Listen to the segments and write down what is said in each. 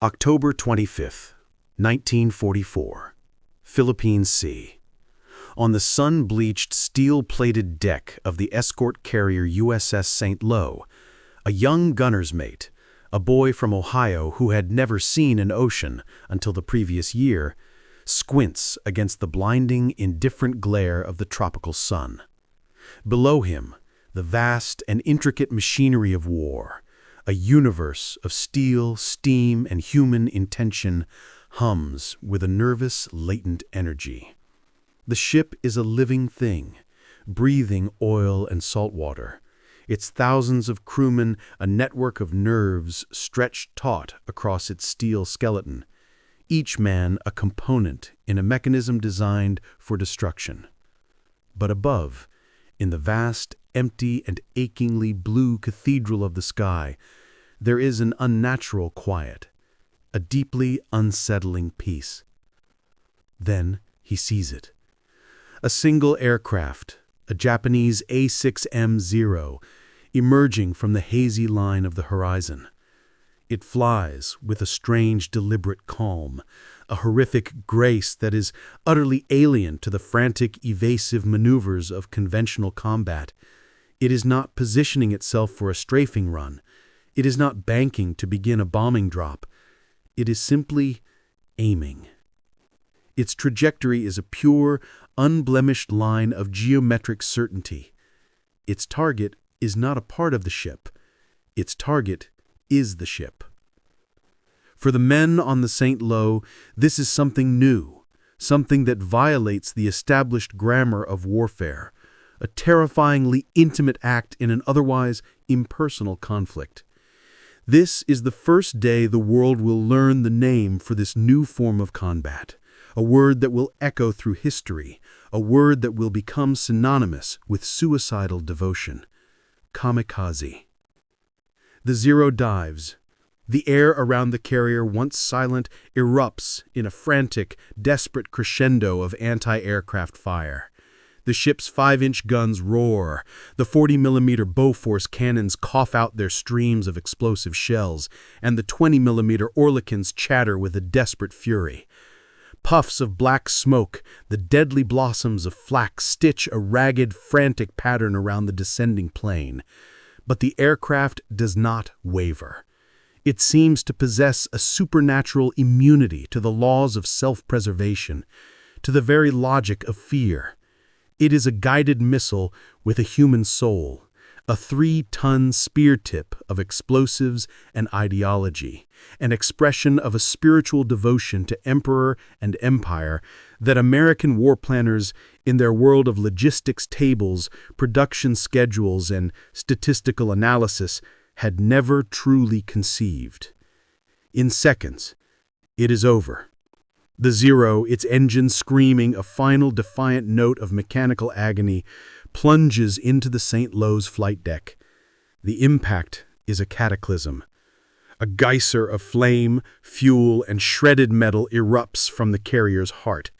October 25th, 1944, Philippine Sea. On the sun-bleached, steel-plated deck of the escort carrier USS St. Lo, a young gunner's mate, a boy from Ohio who had never seen an ocean until the previous year, squints against the blinding, indifferent glare of the tropical sun. Below him, the vast and intricate machinery of war, a universe of steel, steam, and human intention, hums with a nervous, latent energy. The ship is a living thing, breathing oil and salt water, its thousands of crewmen a network of nerves stretched taut across its steel skeleton, each man a component in a mechanism designed for destruction. But above, in the vast, empty, and achingly blue cathedral of the sky, there is an unnatural quiet, a deeply unsettling peace. Then he sees it. A single aircraft, a Japanese A6M-0, emerging from the hazy line of the horizon. It flies with a strange, deliberate calm, a horrific grace that is utterly alien to the frantic, evasive maneuvers of conventional combat. It is not positioning itself for a strafing run. It is not banking to begin a bombing drop. It is simply aiming. Its trajectory is a pure, unblemished line of geometric certainty. Its target is not a part of the ship. Its target is the ship. For the men on the St. Lo, this is something new, something that violates the established grammar of warfare, a terrifyingly intimate act in an otherwise impersonal conflict. This is the first day the world will learn the name for this new form of combat, a word that will echo through history, a word that will become synonymous with suicidal devotion. Kamikaze. The Zero dives. The air around the carrier, once silent, erupts in a frantic, desperate crescendo of anti-aircraft fire. The ship's 5-inch guns roar. The 40mm Bofors cannons cough out their streams of explosive shells, and the 20mm Oerlikons chatter with a desperate fury. Puffs of black smoke, the deadly blossoms of flak stitch a ragged, frantic pattern around the descending plane. But the aircraft does not waver. It seems to possess a supernatural immunity to the laws of self-preservation, to the very logic of fear. It is a guided missile with a human soul, a 3-ton spear tip of explosives and ideology, an expression of a spiritual devotion to emperor and empire that American war planners, in their world of logistics tables, production schedules, and statistical analysis, had never truly conceived. In seconds, it is over. The Zero, its engine screaming a final defiant note of mechanical agony, plunges into the St. Lo's flight deck. The impact is a cataclysm. A geyser of flame, fuel, and shredded metal erupts from the carrier's heart.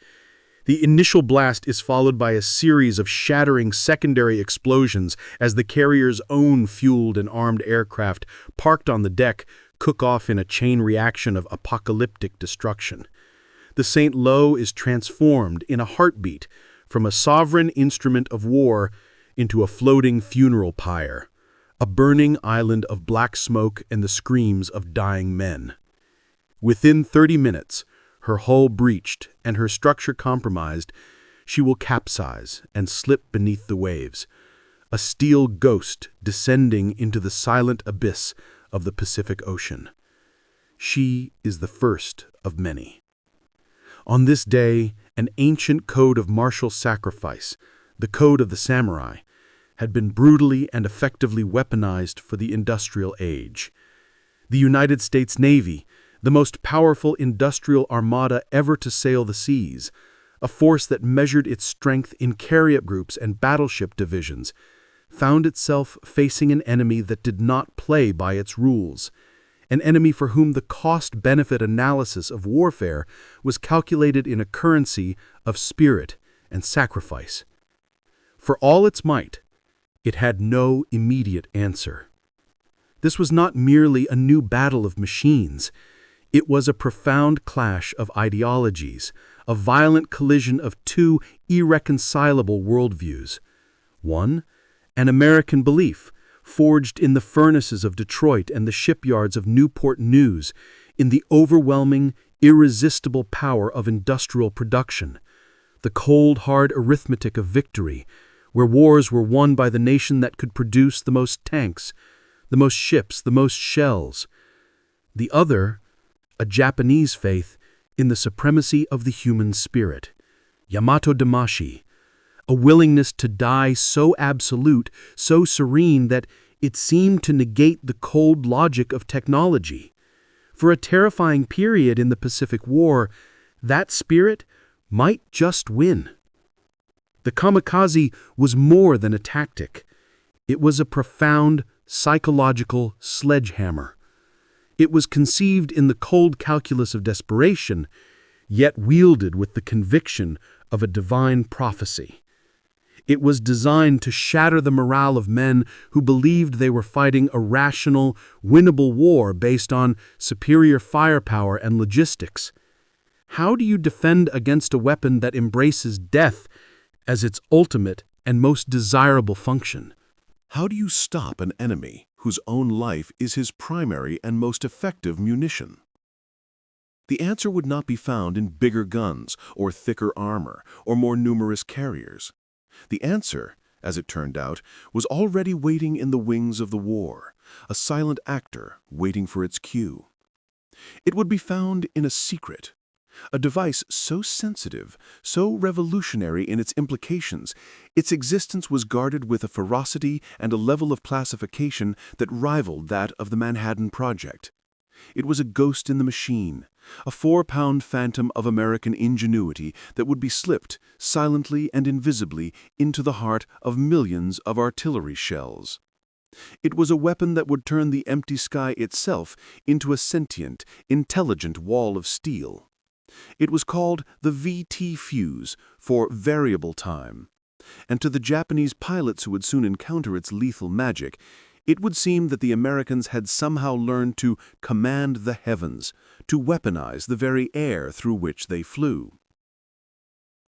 The initial blast is followed by a series of shattering secondary explosions as the carrier's own fueled and armed aircraft parked on the deck cook off in a chain reaction of apocalyptic destruction. The St. Lo is transformed in a heartbeat from a sovereign instrument of war into a floating funeral pyre, a burning island of black smoke and the screams of dying men. Within 30 minutes, her hull breached and her structure compromised, she will capsize and slip beneath the waves, a steel ghost descending into the silent abyss of the Pacific Ocean. She is the first of many. On this day, an ancient code of martial sacrifice, the code of the samurai, had been brutally and effectively weaponized for the industrial age. The United States Navy, the most powerful industrial armada ever to sail the seas, a force that measured its strength in carrier groups and battleship divisions, found itself facing an enemy that did not play by its rules, an enemy for whom the cost-benefit analysis of warfare was calculated in a currency of spirit and sacrifice. For all its might, it had no immediate answer. This was not merely a new battle of machines. It was a profound clash of ideologies, a violent collision of two irreconcilable worldviews. One, an American belief, forged in the furnaces of Detroit and the shipyards of Newport News, in the overwhelming, irresistible power of industrial production, the cold, hard arithmetic of victory, where wars were won by the nation that could produce the most tanks, the most ships, the most shells. The other, a Japanese faith in the supremacy of the human spirit, Yamato Damashi, a willingness to die so absolute, so serene that it seemed to negate the cold logic of technology. For a terrifying period in the Pacific War, that spirit might just win. The kamikaze was more than a tactic. It was a profound psychological sledgehammer. It was conceived in the cold calculus of desperation, yet wielded with the conviction of a divine prophecy. It was designed to shatter the morale of men who believed they were fighting a rational, winnable war based on superior firepower and logistics. How do you defend against a weapon that embraces death as its ultimate and most desirable function? How do you stop an enemy whose own life is his primary and most effective munition? The answer would not be found in bigger guns or thicker armor or more numerous carriers. The answer, as it turned out, was already waiting in the wings of the war, a silent actor waiting for its cue. It would be found in a secret, a device so sensitive, so revolutionary in its implications, its existence was guarded with a ferocity and a level of classification that rivaled that of the Manhattan Project. It was a ghost in the machine, a 4-pound phantom of American ingenuity that would be slipped, silently and invisibly, into the heart of millions of artillery shells. It was a weapon that would turn the empty sky itself into a sentient, intelligent wall of steel. It was called the VT Fuze, for variable time. And to the Japanese pilots who would soon encounter its lethal magic, it would seem that the Americans had somehow learned to command the heavens, to weaponize the very air through which they flew.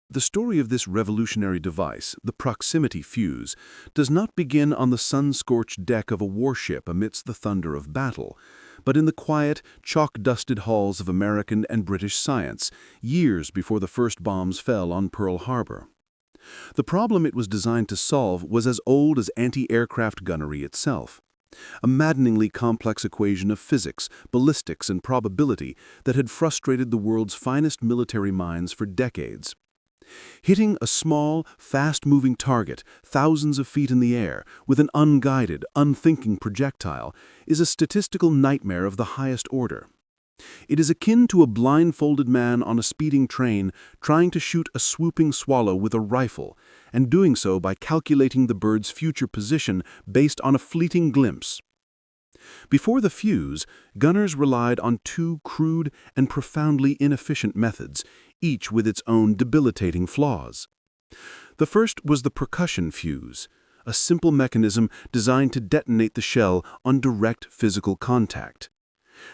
The story of this revolutionary device, the proximity fuse, does not begin on the sun-scorched deck of a warship amidst the thunder of battle, but in the quiet, chalk-dusted halls of American and British science, years before the first bombs fell on Pearl Harbor. The problem it was designed to solve was as old as anti-aircraft gunnery itself, a maddeningly complex equation of physics, ballistics, and probability that had frustrated the world's finest military minds for decades. Hitting a small, fast-moving target thousands of feet in the air with an unguided, unthinking projectile is a statistical nightmare of the highest order. It is akin to a blindfolded man on a speeding train trying to shoot a swooping swallow with a rifle, and doing so by calculating the bird's future position based on a fleeting glimpse. Before the fuse, gunners relied on two crude and profoundly inefficient methods, each with its own debilitating flaws. The first was the percussion fuse, a simple mechanism designed to detonate the shell on direct physical contact.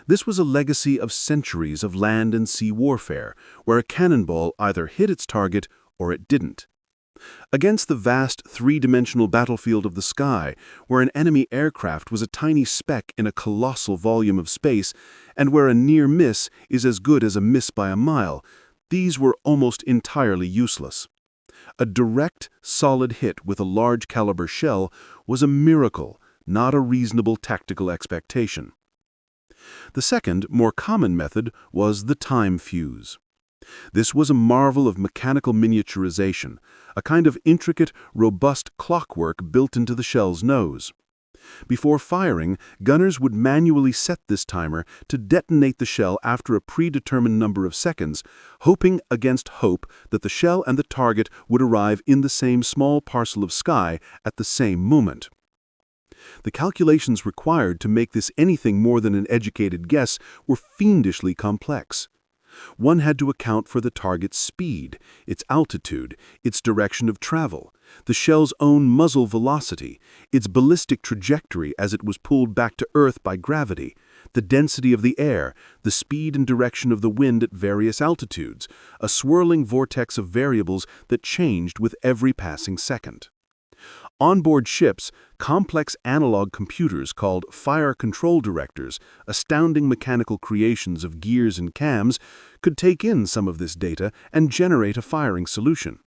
This was a legacy of centuries of land and sea warfare, where a cannonball either hit its target or it didn't. Against the vast three-dimensional battlefield of the sky, where an enemy aircraft was a tiny speck in a colossal volume of space, and where a near miss is as good as a miss by a mile, these were almost entirely useless. A direct, solid hit with a large-caliber shell was a miracle, not a reasonable tactical expectation. The second, more common method was the time fuse. This was a marvel of mechanical miniaturization, a kind of intricate, robust clockwork built into the shell's nose. Before firing, gunners would manually set this timer to detonate the shell after a predetermined number of seconds, hoping against hope that the shell and the target would arrive in the same small parcel of sky at the same moment. The calculations required to make this anything more than an educated guess were fiendishly complex. One had to account for the target's speed, its altitude, its direction of travel, the shell's own muzzle velocity, its ballistic trajectory as it was pulled back to Earth by gravity, the density of the air, the speed and direction of the wind at various altitudes, a swirling vortex of variables that changed with every passing second. Onboard ships, complex analog computers called fire control directors, astounding mechanical creations of gears and cams, could take in some of this data and generate a firing solution.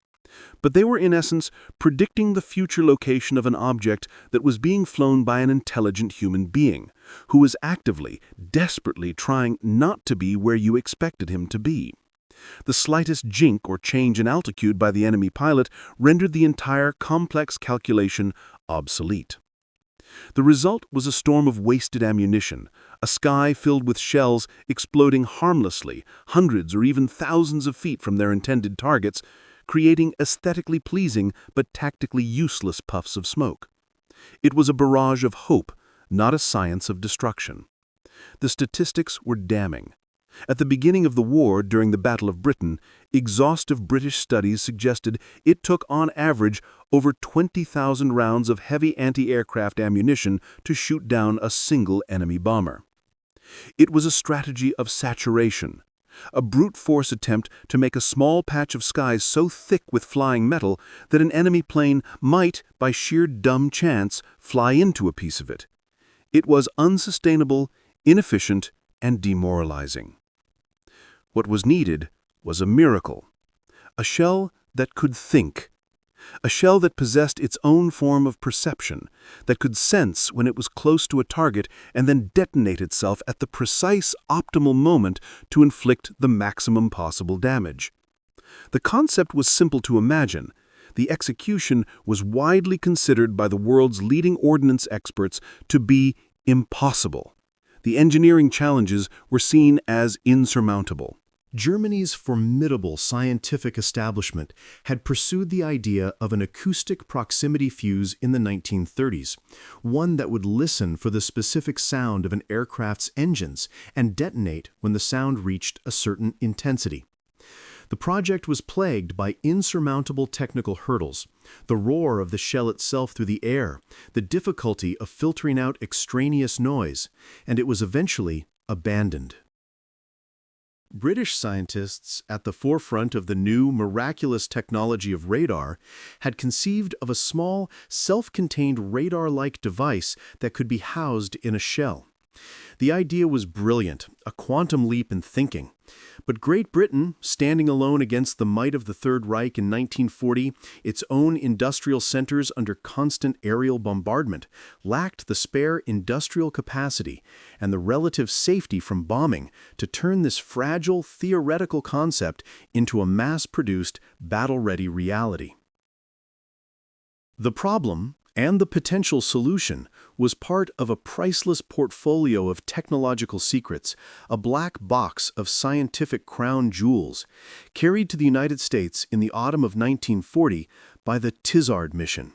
But they were in essence predicting the future location of an object that was being flown by an intelligent human being, who was actively, desperately trying not to be where you expected him to be. The slightest jink or change in altitude by the enemy pilot rendered the entire complex calculation obsolete. The result was a storm of wasted ammunition, a sky filled with shells exploding harmlessly, hundreds or even thousands of feet from their intended targets, creating aesthetically pleasing but tactically useless puffs of smoke. It was a barrage of hope, not a science of destruction. The statistics were damning. At the beginning of the war, during the Battle of Britain, exhaustive British studies suggested it took on average over 20,000 rounds of heavy anti-aircraft ammunition to shoot down a single enemy bomber. It was a strategy of saturation, a brute force attempt to make a small patch of skies so thick with flying metal that an enemy plane might, by sheer dumb chance, fly into a piece of it. It was unsustainable, inefficient, and demoralizing. What was needed was a miracle, a shell that could think, a shell that possessed its own form of perception, that could sense when it was close to a target and then detonate itself at the precise optimal moment to inflict the maximum possible damage. The concept was simple to imagine. The execution was widely considered by the world's leading ordnance experts to be impossible. The engineering challenges were seen as insurmountable. Germany's formidable scientific establishment had pursued the idea of an acoustic proximity fuse in the 1930s, one that would listen for the specific sound of an aircraft's engines and detonate when the sound reached a certain intensity. The project was plagued by insurmountable technical hurdles, the roar of the shell itself through the air, the difficulty of filtering out extraneous noise, and it was eventually abandoned. British scientists, at the forefront of the new, miraculous technology of radar, had conceived of a small, self-contained radar-like device that could be housed in a shell. The idea was brilliant, a quantum leap in thinking. But Great Britain, standing alone against the might of the Third Reich in 1940, its own industrial centers under constant aerial bombardment, lacked the spare industrial capacity and the relative safety from bombing to turn this fragile theoretical concept into a mass-produced, battle-ready reality. The problem, and the potential solution, was part of a priceless portfolio of technological secrets, a black box of scientific crown jewels, carried to the United States in the autumn of 1940 by the Tizard mission.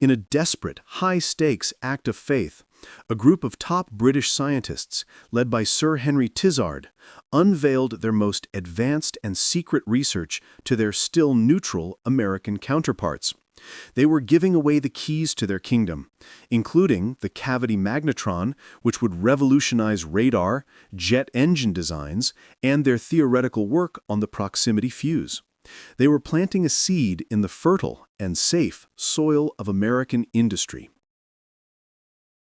In a desperate, high-stakes act of faith, a group of top British scientists, led by Sir Henry Tizard, unveiled their most advanced and secret research to their still neutral American counterparts. They were giving away the keys to their kingdom, including the cavity magnetron, which would revolutionize radar, jet engine designs, and their theoretical work on the proximity fuse. They were planting a seed in the fertile and safe soil of American industry.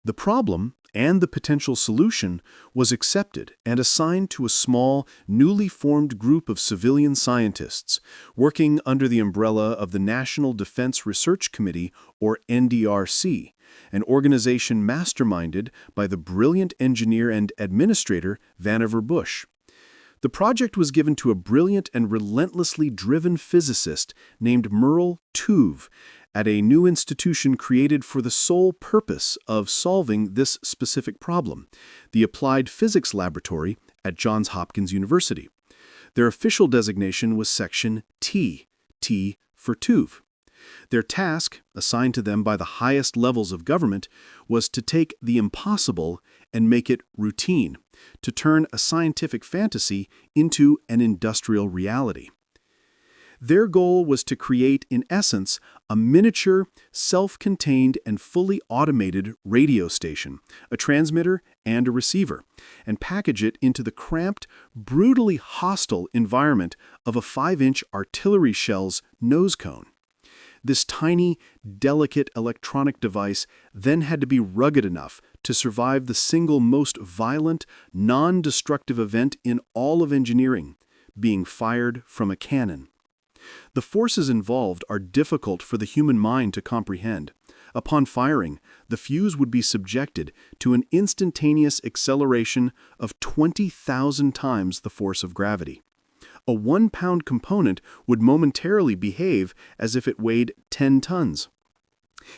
The problem and the potential solution was accepted and assigned to a small, newly formed group of civilian scientists working under the umbrella of the National Defense Research Committee, or NDRC, an organization masterminded by the brilliant engineer and administrator Vannevar Bush. The project was given to a brilliant and relentlessly driven physicist named Merle Tuve, at a new institution created for the sole purpose of solving this specific problem, the Applied Physics Laboratory at Johns Hopkins University. Their official designation was Section T for Tuve. Their task, assigned to them by the highest levels of government, was to take the impossible and make it routine, to turn a scientific fantasy into an industrial reality. Their goal was to create, in essence, a miniature, self-contained and fully automated radio station, a transmitter and a receiver, and package it into the cramped, brutally hostile environment of a 5-inch artillery shell's nose cone. This tiny, delicate electronic device then had to be rugged enough to survive the single most violent, non-destructive event in all of engineering, being fired from a cannon. The forces involved are difficult for the human mind to comprehend. Upon firing, the fuse would be subjected to an instantaneous acceleration of 20,000 times the force of gravity. A 1-pound component would momentarily behave as if it weighed 10 tons.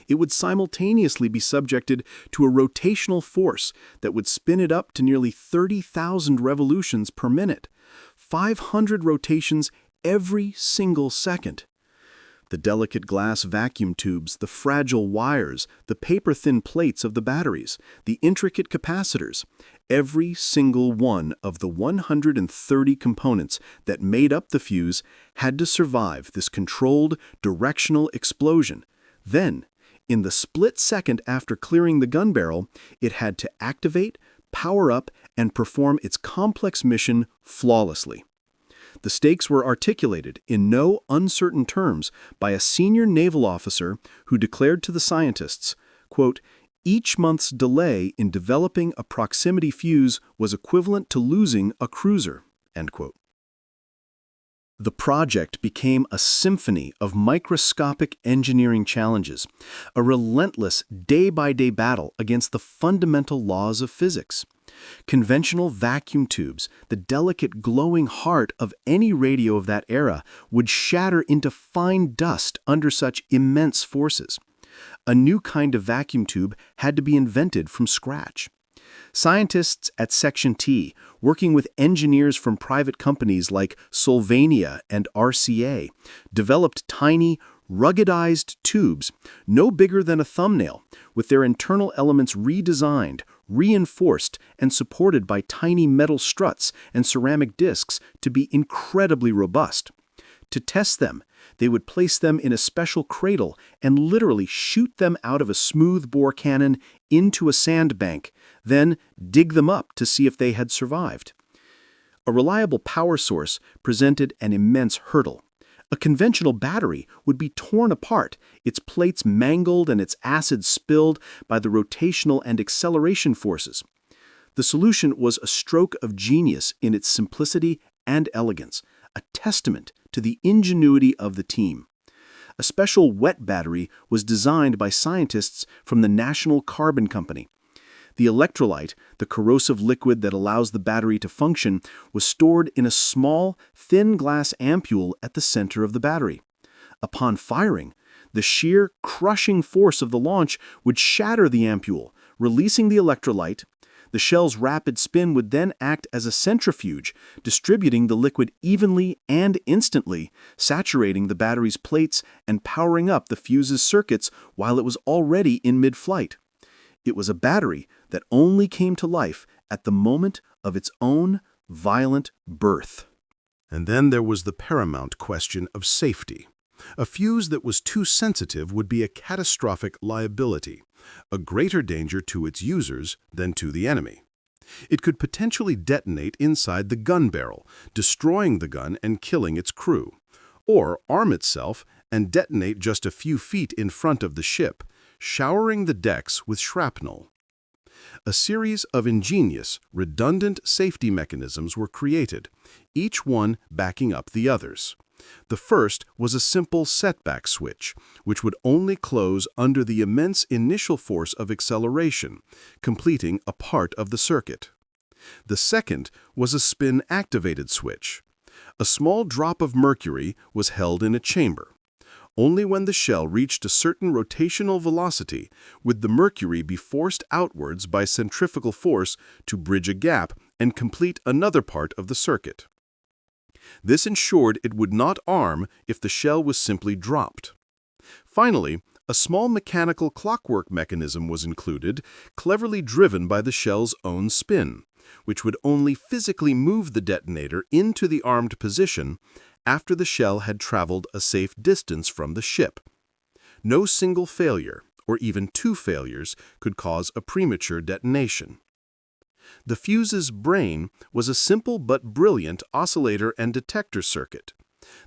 It would simultaneously be subjected to a rotational force that would spin it up to nearly 30,000 revolutions per minute, 500 rotations every single second. The delicate glass vacuum tubes, the fragile wires, the paper-thin plates of the batteries, the intricate capacitors, every single one of the 130 components that made up the fuse had to survive this controlled, directional explosion. Then, in the split second after clearing the gun barrel, it had to activate, power up, and perform its complex mission flawlessly. The stakes were articulated in no uncertain terms by a senior naval officer who declared to the scientists, quote, "Each month's delay in developing a proximity fuse was equivalent to losing a cruiser," end quote. The project became a symphony of microscopic engineering challenges, a relentless day-by-day battle against the fundamental laws of physics. Conventional vacuum tubes, the delicate glowing heart of any radio of that era, would shatter into fine dust under such immense forces. A new kind of vacuum tube had to be invented from scratch. Scientists at Section T, working with engineers from private companies like Sylvania and RCA, developed tiny, ruggedized tubes, no bigger than a thumbnail, with their internal elements redesigned, reinforced, and supported by tiny metal struts and ceramic discs to be incredibly robust. To test them, they would place them in a special cradle and literally shoot them out of a smooth-bore cannon into a sandbank, then dig them up to see if they had survived. A reliable power source presented an immense hurdle. A conventional battery would be torn apart, its plates mangled and its acid spilled by the rotational and acceleration forces. The solution was a stroke of genius in its simplicity and elegance, a testament to the ingenuity of the team. A special wet battery was designed by scientists from the National Carbon Company. The electrolyte, the corrosive liquid that allows the battery to function, was stored in a small, thin glass ampule at the center of the battery. Upon firing, the sheer, crushing force of the launch would shatter the ampule, releasing the electrolyte. The shell's rapid spin would then act as a centrifuge, distributing the liquid evenly and instantly, saturating the battery's plates and powering up the fuse's circuits while it was already in mid-flight. It was a battery that only came to life at the moment of its own violent birth. And then there was the paramount question of safety. A fuse that was too sensitive would be a catastrophic liability, a greater danger to its users than to the enemy. It could potentially detonate inside the gun barrel, destroying the gun and killing its crew, or arm itself and detonate just a few feet in front of the ship, showering the decks with shrapnel. A series of ingenious, redundant safety mechanisms were created, each one backing up the others. The first was a simple setback switch, which would only close under the immense initial force of acceleration, completing a part of the circuit. The second was a spin-activated switch. A small drop of mercury was held in a chamber. Only when the shell reached a certain rotational velocity would the mercury be forced outwards by centrifugal force to bridge a gap and complete another part of the circuit. This ensured it would not arm if the shell was simply dropped. Finally, a small mechanical clockwork mechanism was included, cleverly driven by the shell's own spin, which would only physically move the detonator into the armed position after the shell had traveled a safe distance from the ship. No single failure, or even two failures, could cause a premature detonation. The Fuze's brain was a simple but brilliant oscillator and detector circuit.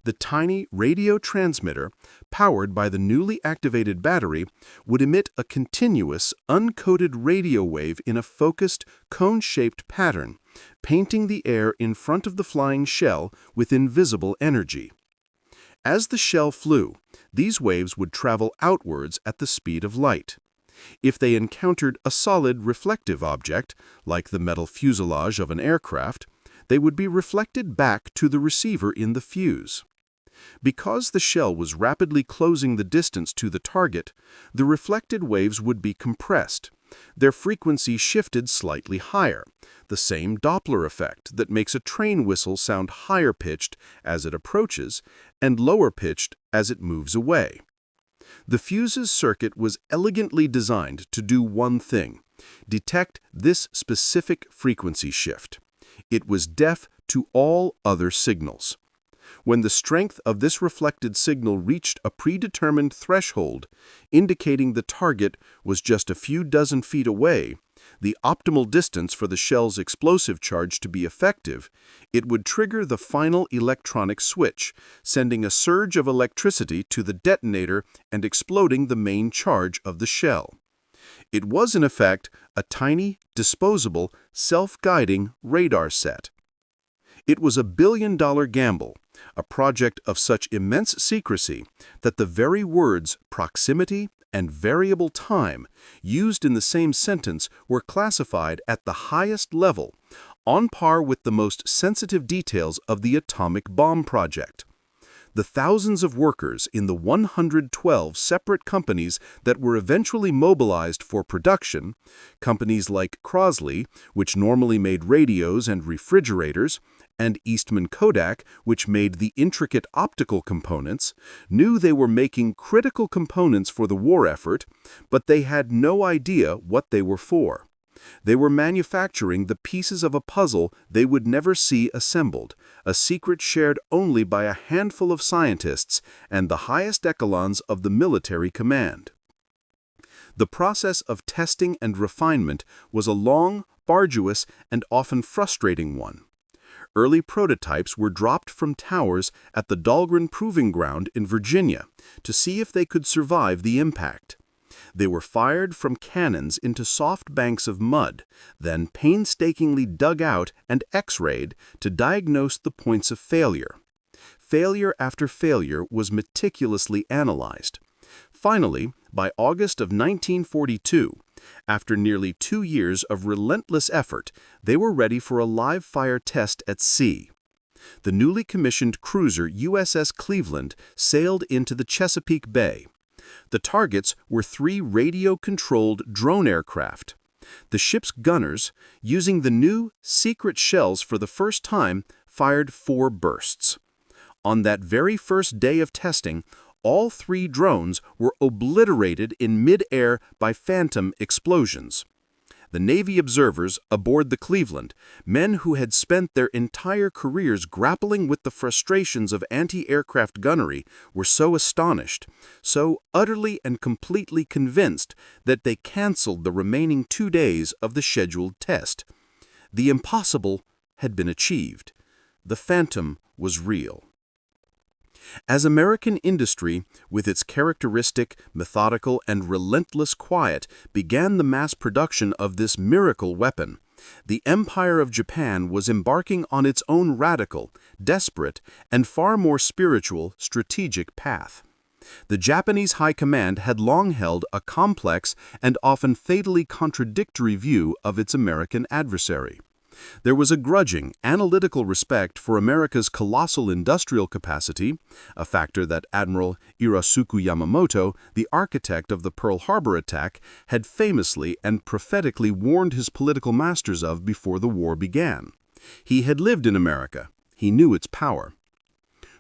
The tiny radio transmitter, powered by the newly activated battery, would emit a continuous, uncoded radio wave in a focused, cone-shaped pattern, painting the air in front of the flying shell with invisible energy. As the shell flew, these waves would travel outwards at the speed of light. If they encountered a solid reflective object, like the metal fuselage of an aircraft, they would be reflected back to the receiver in the fuse. Because the shell was rapidly closing the distance to the target, the reflected waves would be compressed. Their frequency shifted slightly higher, the same Doppler effect that makes a train whistle sound higher-pitched as it approaches and lower-pitched as it moves away. The Fuze's circuit was elegantly designed to do one thing: detect this specific frequency shift. It was deaf to all other signals. When the strength of this reflected signal reached a predetermined threshold, indicating the target was just a few dozen feet away, the optimal distance for the shell's explosive charge to be effective, it would trigger the final electronic switch, sending a surge of electricity to the detonator and exploding the main charge of the shell. It was, in effect, a tiny, disposable, self-guiding radar set. It was a billion-dollar gamble, a project of such immense secrecy that the very words proximity and variable time used in the same sentence were classified at the highest level, on par with the most sensitive details of the atomic bomb project. The thousands of workers in the 112 separate companies that were eventually mobilized for production, companies like Crosley, which normally made radios and refrigerators, and Eastman Kodak, which made the intricate optical components, knew they were making critical components for the war effort, but they had no idea what they were for. They were manufacturing the pieces of a puzzle they would never see assembled, a secret shared only by a handful of scientists and the highest echelons of the military command. The process of testing and refinement was a long, arduous, and often frustrating one. Early prototypes were dropped from towers at the Dahlgren Proving Ground in Virginia to see if they could survive the impact. They were fired from cannons into soft banks of mud, then painstakingly dug out and X-rayed to diagnose the points of failure. Failure after failure was meticulously analyzed. Finally, by August of 1942, after nearly 2 years of relentless effort, they were ready for a live-fire test at sea. The newly commissioned cruiser USS Cleveland sailed into the Chesapeake Bay. The targets were 3 radio-controlled drone aircraft. The ship's gunners, using the new, secret shells for the first time, fired 4 bursts. On that very first day of testing, all 3 drones were obliterated in mid-air by phantom explosions. The Navy observers aboard the Cleveland, men who had spent their entire careers grappling with the frustrations of anti-aircraft gunnery, were so astonished, so utterly and completely convinced that they canceled the remaining 2 days of the scheduled test. The impossible had been achieved. The phantom was real. As American industry, with its characteristic, methodical, and relentless quiet, began the mass production of this miracle weapon, the Empire of Japan was embarking on its own radical, desperate, and far more spiritual, strategic path. The Japanese High Command had long held a complex and often fatally contradictory view of its American adversary. There was a grudging, analytical respect for America's colossal industrial capacity, a factor that Admiral Hirosuke Yamamoto, the architect of the Pearl Harbor attack, had famously and prophetically warned his political masters of before the war began. He had lived in America. He knew its power.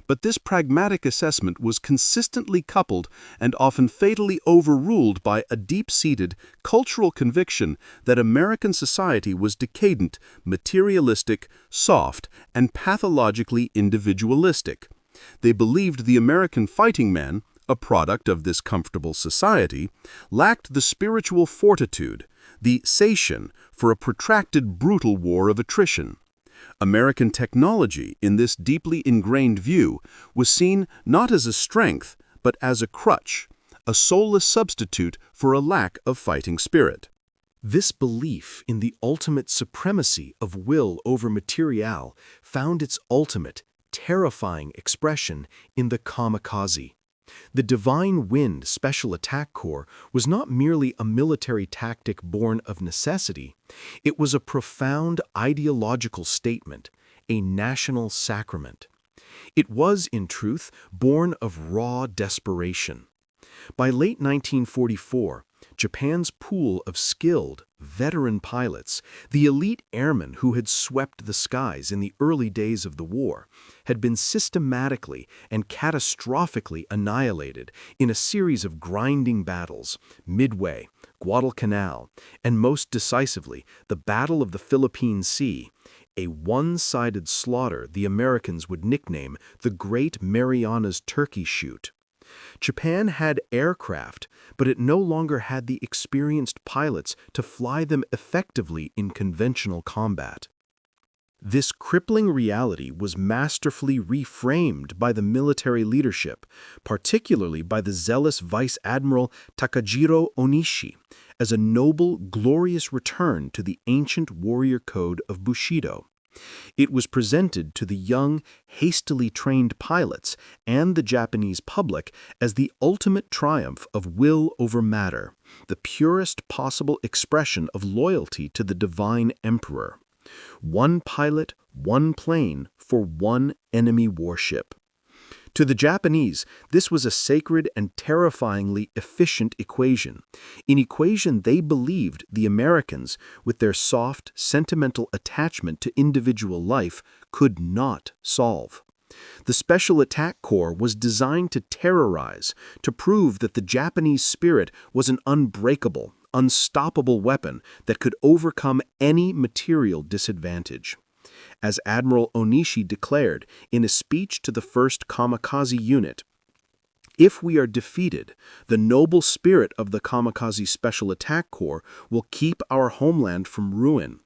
But this pragmatic assessment was consistently coupled and often fatally overruled by a deep-seated cultural conviction that American society was decadent, materialistic, soft, and pathologically individualistic. They believed the American fighting man, a product of this comfortable society, lacked the spiritual fortitude, the satiation for a protracted brutal war of attrition. American technology, in this deeply ingrained view, was seen not as a strength, but as a crutch, a soulless substitute for a lack of fighting spirit. This belief in the ultimate supremacy of will over material found its ultimate, terrifying expression in the Kamikaze. The Divine Wind Special Attack Corps was not merely a military tactic born of necessity. It was a profound ideological statement, a national sacrament. It was, in truth, born of raw desperation. By late 1944, Japan's pool of skilled, veteran pilots, the elite airmen who had swept the skies in the early days of the war, had been systematically and catastrophically annihilated in a series of grinding battles, Midway, Guadalcanal, and most decisively, the Battle of the Philippine Sea, a one-sided slaughter the Americans would nickname the Great Marianas Turkey Shoot. Japan had aircraft, but it no longer had the experienced pilots to fly them effectively in conventional combat. This crippling reality was masterfully reframed by the military leadership, particularly by the zealous Vice Admiral Takajiro Onishi, as a noble, glorious return to the ancient warrior code of Bushido. It was presented to the young, hastily trained pilots and the Japanese public as the ultimate triumph of will over matter, the purest possible expression of loyalty to the divine emperor. One pilot, one plane for one enemy warship. To the Japanese, this was a sacred and terrifyingly efficient equation, an equation they believed the Americans, with their soft, sentimental attachment to individual life, could not solve. The Special Attack Corps was designed to terrorize, to prove that the Japanese spirit was an unbreakable, unstoppable weapon that could overcome any material disadvantage. As Admiral Onishi declared in a speech to the 1st Kamikaze Unit, "If we are defeated, the noble spirit of the Kamikaze Special Attack Corps will keep our homeland from ruin.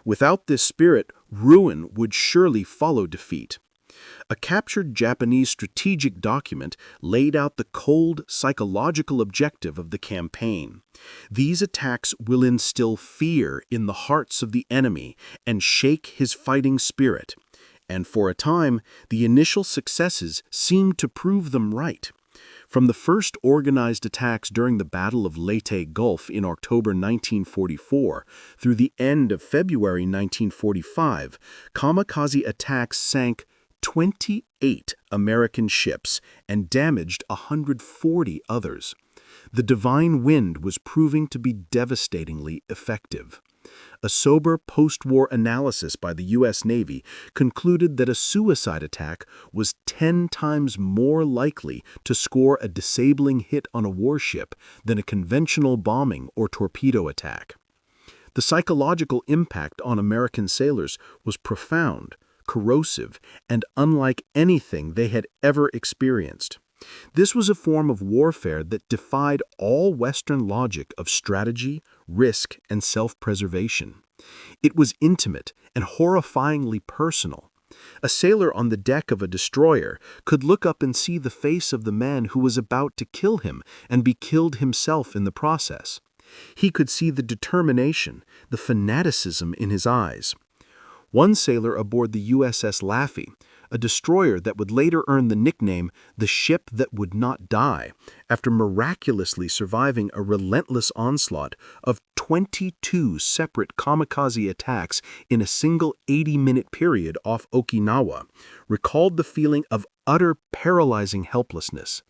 Without this spirit, ruin would surely follow defeat." A captured Japanese strategic document laid out the cold, psychological objective of the campaign. These attacks will instill fear in the hearts of the enemy and shake his fighting spirit. And for a time, the initial successes seemed to prove them right. From the first organized attacks during the Battle of Leyte Gulf in October 1944 through the end of February 1945, kamikaze attacks sank 28 American ships and damaged 140 others. The Divine Wind was proving to be devastatingly effective. A sober post-war analysis by the U.S. Navy concluded that a suicide attack was 10 times more likely to score a disabling hit on a warship than a conventional bombing or torpedo attack. The psychological impact on American sailors was profound, corrosive, and unlike anything they had ever experienced. This was a form of warfare that defied all Western logic of strategy, risk, and self-preservation. It was intimate and horrifyingly personal. A sailor on the deck of a destroyer could look up and see the face of the man who was about to kill him and be killed himself in the process. He could see the determination, the fanaticism in his eyes. One sailor aboard the USS Laffey, a destroyer that would later earn the nickname the ship that would not die, after miraculously surviving a relentless onslaught of 22 separate kamikaze attacks in a single 80-minute period off Okinawa, recalled the feeling of utter paralyzing helplessness.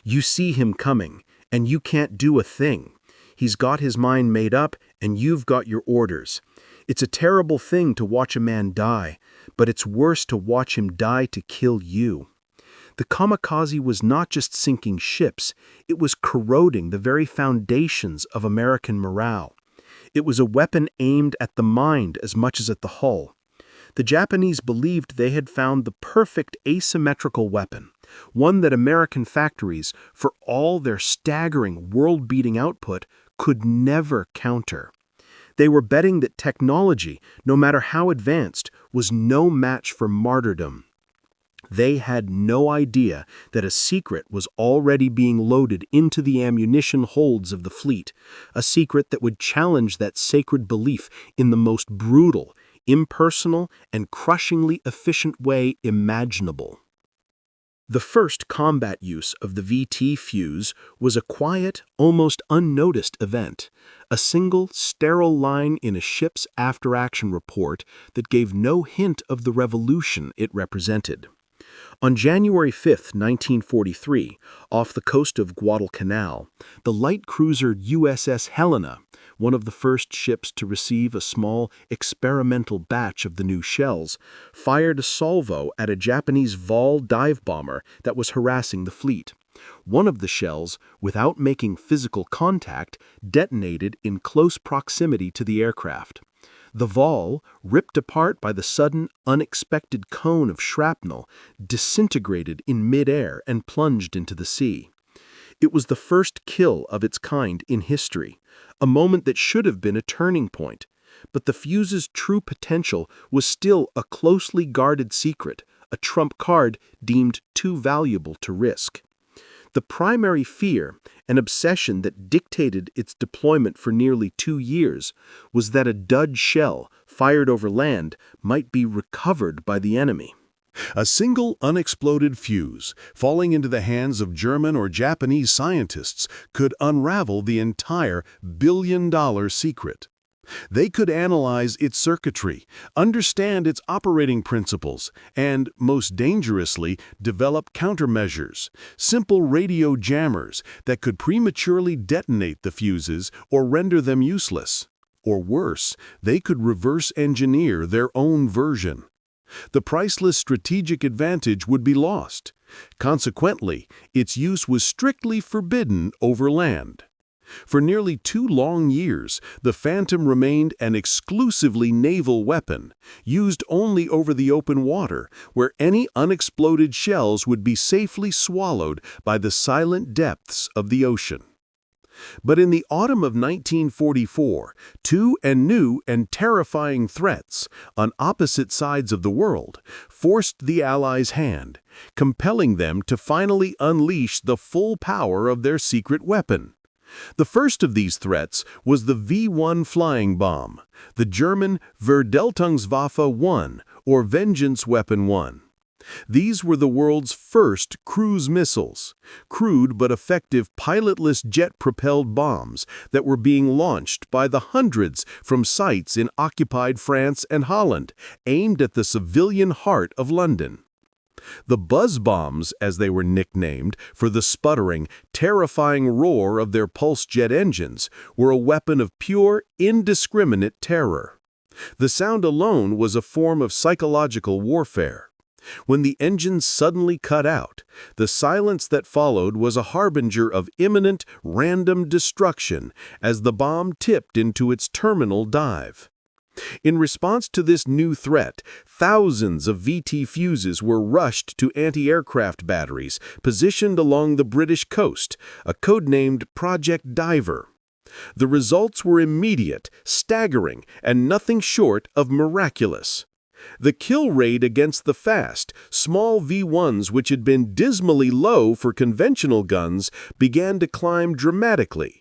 You see him coming, and you can't do a thing. He's got his mind made up, and you've got your orders. It's a terrible thing to watch a man die, but it's worse to watch him die to kill you. The Kamikaze was not just sinking ships, it was corroding the very foundations of American morale. It was a weapon aimed at the mind as much as at the hull. The Japanese believed they had found the perfect asymmetrical weapon, one that American factories, for all their staggering, world-beating output, could never counter. They were betting that technology, no matter how advanced, was no match for martyrdom. They had no idea that a secret was already being loaded into the ammunition holds of the fleet, a secret that would challenge that sacred belief in the most brutal, impersonal, and crushingly efficient way imaginable. The first combat use of the VT Fuze was a quiet, almost unnoticed event, a single, sterile line in a ship's after-action report that gave no hint of the revolution it represented. On January 5, 1943, off the coast of Guadalcanal, the light cruiser USS Helena, one of the first ships to receive a small, experimental batch of the new shells, fired a salvo at a Japanese Vol dive bomber that was harassing the fleet. One of the shells, without making physical contact, detonated in close proximity to the aircraft. The Vol, ripped apart by the sudden, unexpected cone of shrapnel, disintegrated in midair and plunged into the sea. It was the first kill of its kind in history, a moment that should have been a turning point. But the Fuze's true potential was still a closely guarded secret, a trump card deemed too valuable to risk. The primary fear, an obsession that dictated its deployment for nearly 2 years, was that a dud shell, fired over land, might be recovered by the enemy. A single unexploded fuse falling into the hands of German or Japanese scientists could unravel the entire billion-dollar secret. They could analyze its circuitry, understand its operating principles, and, most dangerously, develop countermeasures, simple radio jammers that could prematurely detonate the fuses or render them useless. Or worse, they could reverse engineer their own version. The priceless strategic advantage would be lost. Consequently, its use was strictly forbidden over land. For nearly 2 long years, the Phantom remained an exclusively naval weapon, used only over the open water, where any unexploded shells would be safely swallowed by the silent depths of the ocean. But in the autumn of 1944, 2 new and terrifying threats, on opposite sides of the world, forced the Allies' hand, compelling them to finally unleash the full power of their secret weapon. The first of these threats was the V-1 flying bomb, the German Vergeltungswaffe 1, or Vengeance Weapon 1. These were the world's first cruise missiles, crude but effective pilotless jet-propelled bombs that were being launched by the hundreds from sites in occupied France and Holland, aimed at the civilian heart of London. The buzz bombs, as they were nicknamed, for the sputtering, terrifying roar of their pulse jet engines, were a weapon of pure, indiscriminate terror. The sound alone was a form of psychological warfare. When the engines suddenly cut out, the silence that followed was a harbinger of imminent, random destruction as the bomb tipped into its terminal dive. In response to this new threat, thousands of VT fuses were rushed to anti-aircraft batteries positioned along the British coast, a codenamed Project Diver. The results were immediate, staggering, and nothing short of miraculous. The kill rate against the fast, small V1s which had been dismally low for conventional guns began to climb dramatically.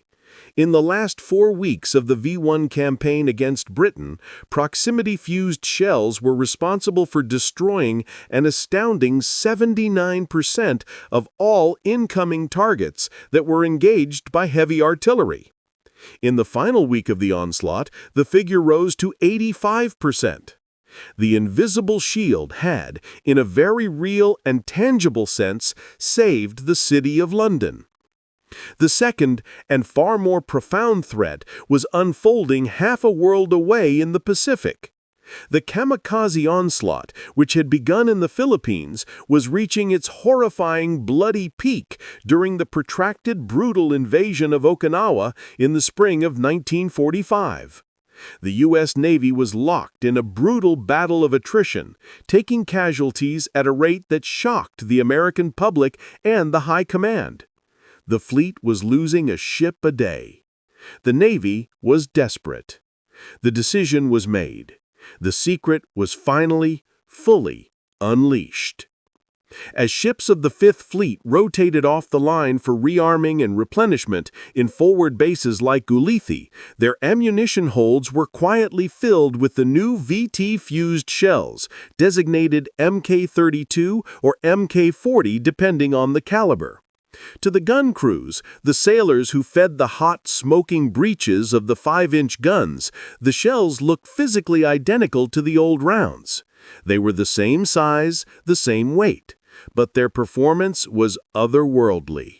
In the last 4 weeks of the V1 campaign against Britain, proximity-fused shells were responsible for destroying an astounding 79% of all incoming targets that were engaged by heavy artillery. In the final week of the onslaught, the figure rose to 85%. The invisible shield had, in a very real and tangible sense, saved the City of London. The second, and far more profound threat was unfolding half a world away in the Pacific. The Kamikaze onslaught, which had begun in the Philippines, was reaching its horrifying bloody peak during the protracted brutal invasion of Okinawa in the spring of 1945. The U.S. Navy was locked in a brutal battle of attrition, taking casualties at a rate that shocked the American public and the High Command. The fleet was losing a ship a day. The Navy was desperate. The decision was made. The secret was finally, fully unleashed. As ships of the Fifth Fleet rotated off the line for rearming and replenishment in forward bases like Ulithi, their ammunition holds were quietly filled with the new VT-fused shells, designated Mk-32 or Mk-40 depending on the caliber. To the gun crews, the sailors who fed the hot, smoking breeches of the 5-inch guns, the shells looked physically identical to the old rounds. They were the same size, the same weight, but their performance was otherworldly.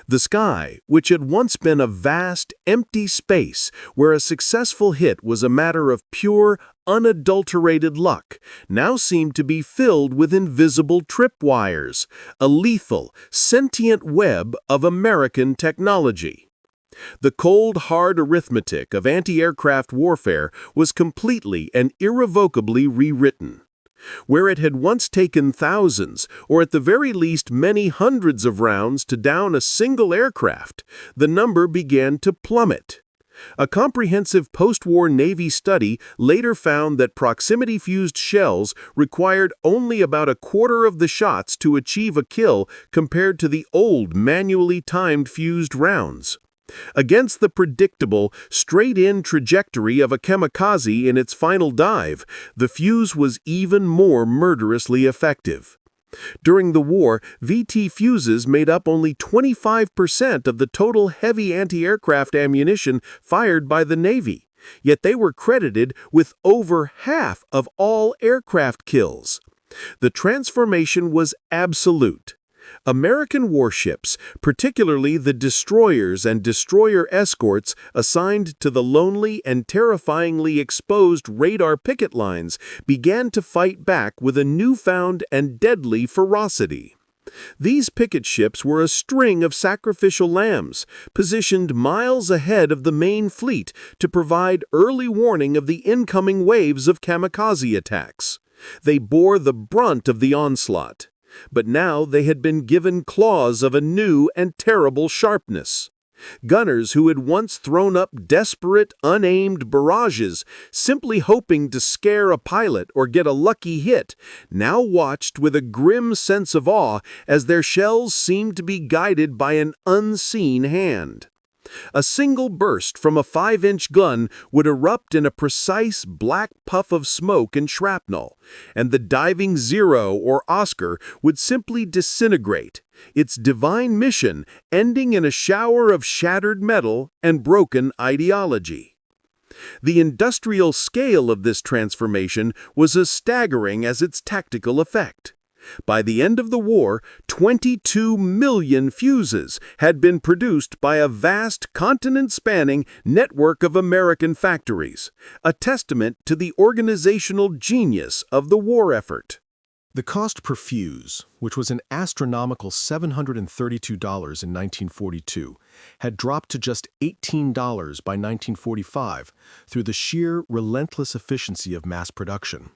The sky, which had once been a vast, empty space where a successful hit was a matter of pure, unadulterated luck, now seemed to be filled with invisible tripwires, a lethal, sentient web of American technology. The cold, hard arithmetic of anti-aircraft warfare was completely and irrevocably rewritten. Where it had once taken thousands, or at the very least many hundreds of rounds to down a single aircraft, the number began to plummet. A comprehensive post-war Navy study later found that proximity-fused shells required only about a quarter of the shots to achieve a kill compared to the old manually timed fused rounds. Against the predictable, straight-in trajectory of a kamikaze in its final dive, the fuse was even more murderously effective. During the war, VT fuses made up only 25% of the total heavy anti-aircraft ammunition fired by the Navy, yet they were credited with over half of all aircraft kills. The transformation was absolute. American warships, particularly the destroyers and destroyer escorts assigned to the lonely and terrifyingly exposed radar picket lines, began to fight back with a newfound and deadly ferocity. These picket ships were a string of sacrificial lambs, positioned miles ahead of the main fleet to provide early warning of the incoming waves of kamikaze attacks. They bore the brunt of the onslaught. But now they had been given claws of a new and terrible sharpness. Gunners who had once thrown up desperate, unaimed barrages, simply hoping to scare a pilot or get a lucky hit, now watched with a grim sense of awe as their shells seemed to be guided by an unseen hand. A single burst from a 5-inch gun would erupt in a precise black puff of smoke and shrapnel, and the diving Zero or Oscar would simply disintegrate, its divine mission ending in a shower of shattered metal and broken ideology. The industrial scale of this transformation was as staggering as its tactical effect. By the end of the war, 22 million fuses had been produced by a vast continent-spanning network of American factories, a testament to the organizational genius of the war effort. The cost per fuse, which was an astronomical $732 in 1942, had dropped to just $18 by 1945 through the sheer, relentless efficiency of mass production.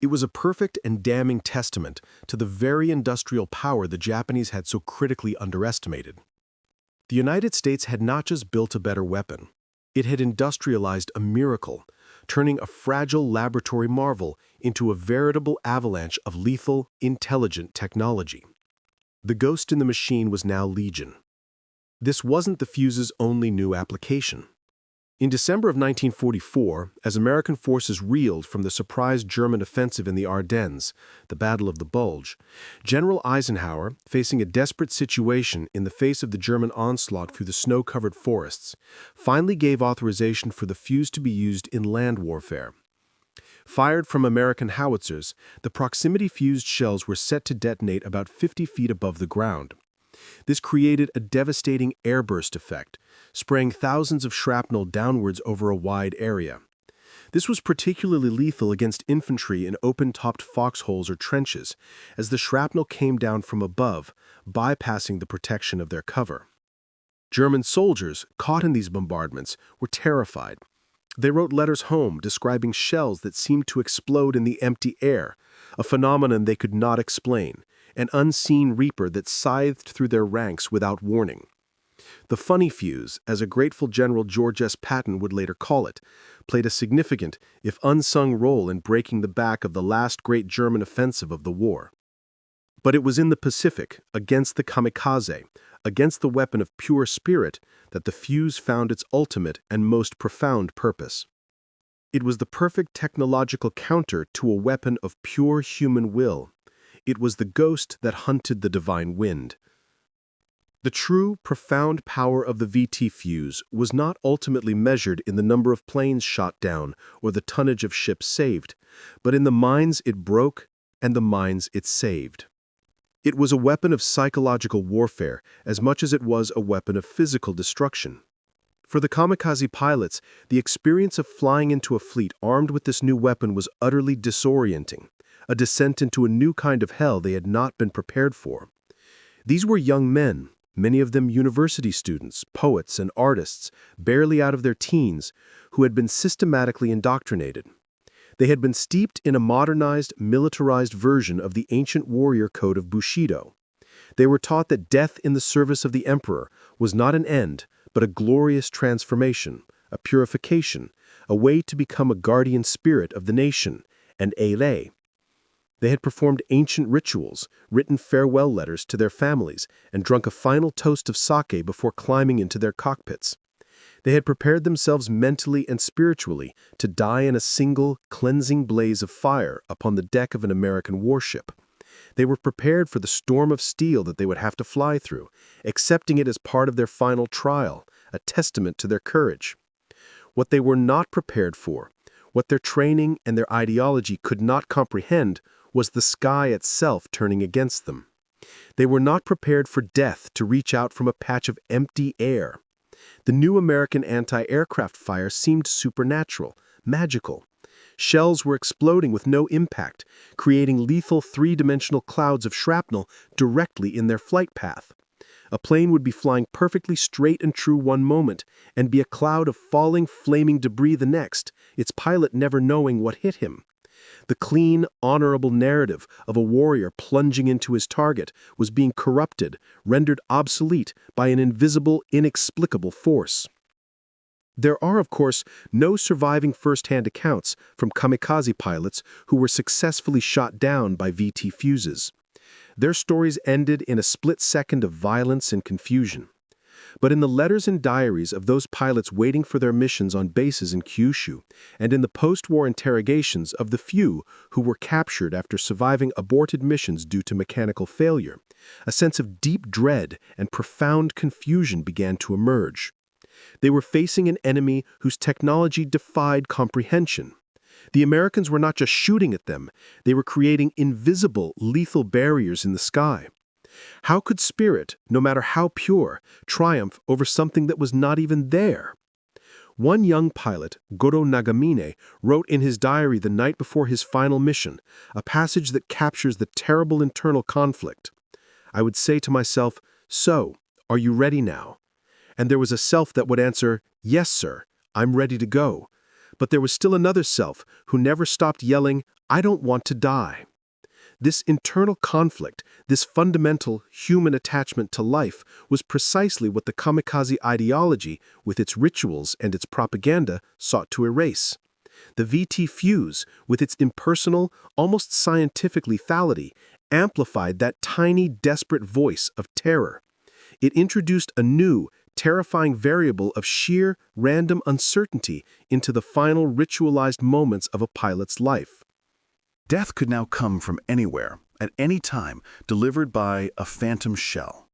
It was a perfect and damning testament to the very industrial power the Japanese had so critically underestimated. The United States had not just built a better weapon, it had industrialized a miracle, turning a fragile laboratory marvel into a veritable avalanche of lethal, intelligent technology. The ghost in the machine was now legion. This wasn't the fuse's only new application. In December of 1944, as American forces reeled from the surprise German offensive in the Ardennes, the Battle of the Bulge, General Eisenhower, facing a desperate situation in the face of the German onslaught through the snow-covered forests, finally gave authorization for the fuse to be used in land warfare. Fired from American howitzers, the proximity-fused shells were set to detonate about 50 feet above the ground. This created a devastating airburst effect, spraying thousands of shrapnel downwards over a wide area. This was particularly lethal against infantry in open-topped foxholes or trenches, as the shrapnel came down from above, bypassing the protection of their cover. German soldiers, caught in these bombardments, were terrified. They wrote letters home describing shells that seemed to explode in the empty air, a phenomenon they could not explain, an unseen reaper that scythed through their ranks without warning. The funny fuse, as a grateful General George S. Patton would later call it, played a significant, if unsung role in breaking the back of the last great German offensive of the war. But it was in the Pacific, against the Kamikaze, against the weapon of pure spirit, that the fuse found its ultimate and most profound purpose. It was the perfect technological counter to a weapon of pure human will. It was the ghost that hunted the divine wind. The true, profound power of the VT fuse was not ultimately measured in the number of planes shot down or the tonnage of ships saved, but in the minds it broke and the minds it saved. It was a weapon of psychological warfare as much as it was a weapon of physical destruction. For the kamikaze pilots, the experience of flying into a fleet armed with this new weapon was utterly disorienting, a descent into a new kind of hell they had not been prepared for. These were young men, many of them university students, poets, and artists, barely out of their teens, who had been systematically indoctrinated. They had been steeped in a modernized, militarized version of the ancient warrior code of Bushido. They were taught that death in the service of the emperor was not an end, but a glorious transformation, a purification, a way to become a guardian spirit of the nation, an ele. They had performed ancient rituals, written farewell letters to their families, and drunk a final toast of sake before climbing into their cockpits. They had prepared themselves mentally and spiritually to die in a single, cleansing blaze of fire upon the deck of an American warship. They were prepared for the storm of steel that they would have to fly through, accepting it as part of their final trial, a testament to their courage. What they were not prepared for, what their training and their ideology could not comprehend, was the sky itself turning against them. They were not prepared for death to reach out from a patch of empty air. The new American anti-aircraft fire seemed supernatural, magical. Shells were exploding with no impact, creating lethal three-dimensional clouds of shrapnel directly in their flight path. A plane would be flying perfectly straight and true one moment, and be a cloud of falling, flaming debris the next, its pilot never knowing what hit him. The clean, honorable narrative of a warrior plunging into his target was being corrupted, rendered obsolete by an invisible, inexplicable force. There are, of course, no surviving first-hand accounts from kamikaze pilots who were successfully shot down by VT fuses. Their stories ended in a split second of violence and confusion. But in the letters and diaries of those pilots waiting for their missions on bases in Kyushu, and in the post-war interrogations of the few who were captured after surviving aborted missions due to mechanical failure, a sense of deep dread and profound confusion began to emerge. They were facing an enemy whose technology defied comprehension. The Americans were not just shooting at them, they were creating invisible, lethal barriers in the sky. How could spirit, no matter how pure, triumph over something that was not even there? One young pilot, Goro Nagamine, wrote in his diary the night before his final mission, a passage that captures the terrible internal conflict. I would say to myself, "So, are you ready now?" And there was a self that would answer, "Yes, sir, I'm ready to go." But there was still another self who never stopped yelling, "I don't want to die." This internal conflict, this fundamental human attachment to life, was precisely what the kamikaze ideology, with its rituals and its propaganda, sought to erase. The VT fuse, with its impersonal, almost scientific lethality, amplified that tiny, desperate voice of terror. It introduced a new, terrifying variable of sheer, random uncertainty into the final ritualized moments of a pilot's life. Death could now come from anywhere, at any time, delivered by a phantom shell.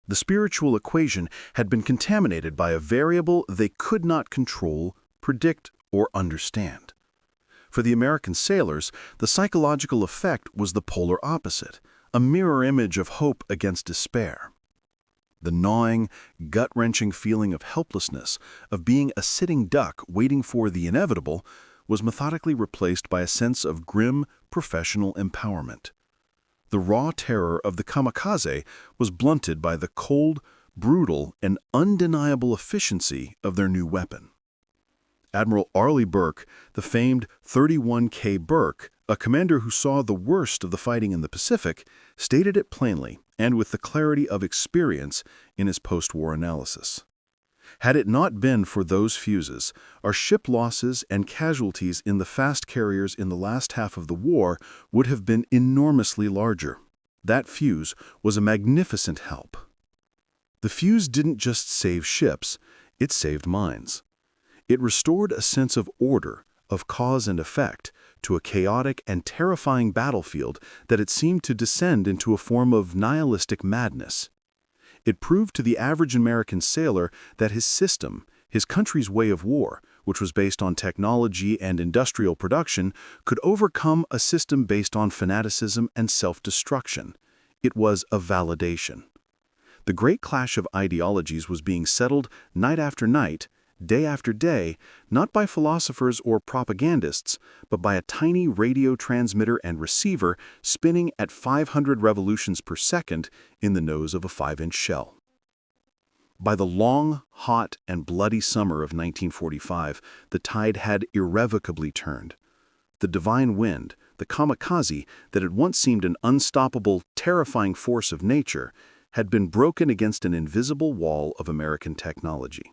The spiritual equation had been contaminated by a variable they could not control, predict, or understand. For the American sailors, the psychological effect was the polar opposite, a mirror image of hope against despair. The gnawing, gut-wrenching feeling of helplessness, of being a sitting duck waiting for the inevitable, was methodically replaced by a sense of grim, professional empowerment. The raw terror of the kamikaze was blunted by the cold, brutal, and undeniable efficiency of their new weapon. Admiral Arleigh Burke, the famed 31K Burke, a commander who saw the worst of the fighting in the Pacific, stated it plainly and with the clarity of experience in his post-war analysis. Had it not been for those fuses, our ship losses and casualties in the fast carriers in the last half of the war would have been enormously larger. That fuse was a magnificent help. The fuse didn't just save ships, it saved minds. It restored a sense of order, of cause and effect, to a chaotic and terrifying battlefield that had seemed to descend into a form of nihilistic madness. It proved to the average American sailor that his system, his country's way of war, which was based on technology and industrial production, could overcome a system based on fanaticism and self-destruction. It was a validation. The great clash of ideologies was being settled night after night, day after day, not by philosophers or propagandists, but by a tiny radio transmitter and receiver spinning at 500 revolutions per second in the nose of a 5-inch shell. By the long, hot, and bloody summer of 1945, the tide had irrevocably turned. The divine wind, the kamikaze that had once seemed an unstoppable, terrifying force of nature, had been broken against an invisible wall of American technology.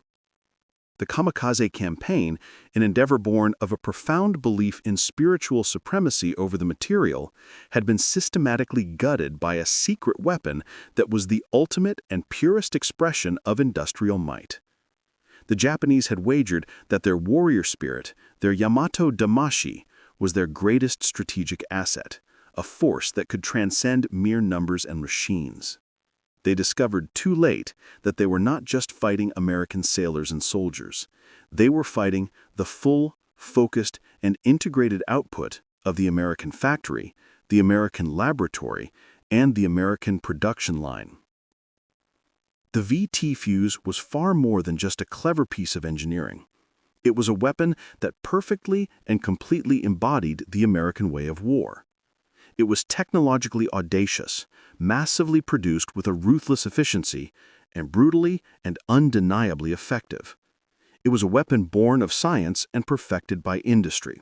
The Kamikaze campaign, an endeavor born of a profound belief in spiritual supremacy over the material, had been systematically gutted by a secret weapon that was the ultimate and purest expression of industrial might. The Japanese had wagered that their warrior spirit, their Yamato Damashi, was their greatest strategic asset, a force that could transcend mere numbers and machines. They discovered too late that they were not just fighting American sailors and soldiers. They were fighting the full, focused, and integrated output of the American factory, the American laboratory, and the American production line. The VT fuse was far more than just a clever piece of engineering. It was a weapon that perfectly and completely embodied the American way of war. It was technologically audacious, massively produced with a ruthless efficiency, and brutally and undeniably effective. It was a weapon born of science and perfected by industry.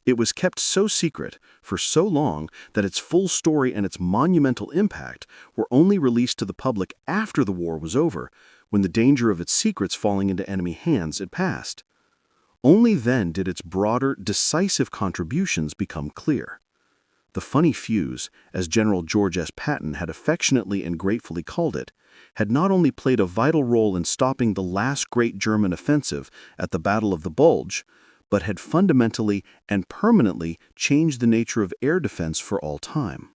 It was kept so secret for so long that its full story and its monumental impact were only released to the public after the war was over, when the danger of its secrets falling into enemy hands had passed. Only then did its broader, decisive contributions become clear. The funny fuse, as General George S. Patton had affectionately and gratefully called it, had not only played a vital role in stopping the last great German offensive at the Battle of the Bulge, but had fundamentally and permanently changed the nature of air defense for all time.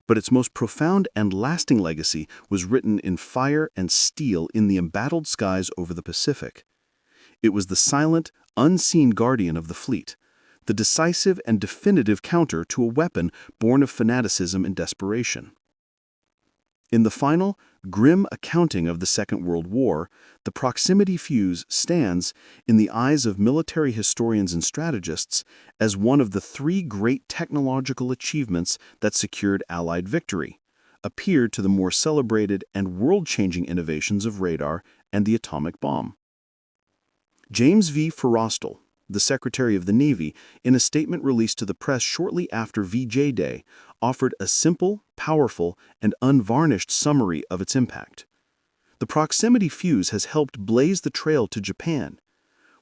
But its most profound and lasting legacy was written in fire and steel in the embattled skies over the Pacific. It was the silent, unseen guardian of the fleet, the decisive and definitive counter to a weapon born of fanaticism and desperation. In the final, grim accounting of the Second World War, the proximity fuse stands, in the eyes of military historians and strategists, as one of the three great technological achievements that secured Allied victory, a peer to the more celebrated and world-changing innovations of radar and the atomic bomb. James V. Forrestal, the Secretary of the Navy, in a statement released to the press shortly after VJ Day, offered a simple, powerful, and unvarnished summary of its impact. The proximity fuse has helped blaze the trail to Japan.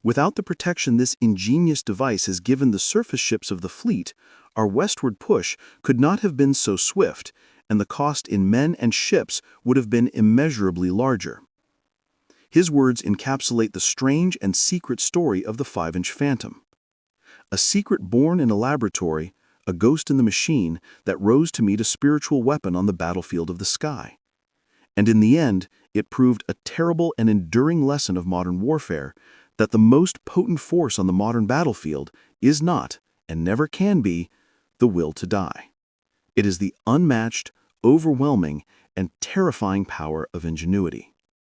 Without the protection this ingenious device has given the surface ships of the fleet, our westward push could not have been so swift, and the cost in men and ships would have been immeasurably larger. His words encapsulate the strange and secret story of the 5-inch Phantom. A secret born in a laboratory, a ghost in the machine that rose to meet a spiritual weapon on the battlefield of the sky. And in the end, it proved a terrible and enduring lesson of modern warfare, that the most potent force on the modern battlefield is not, and never can be, the will to die. It is the unmatched, overwhelming, and terrifying power of ingenuity.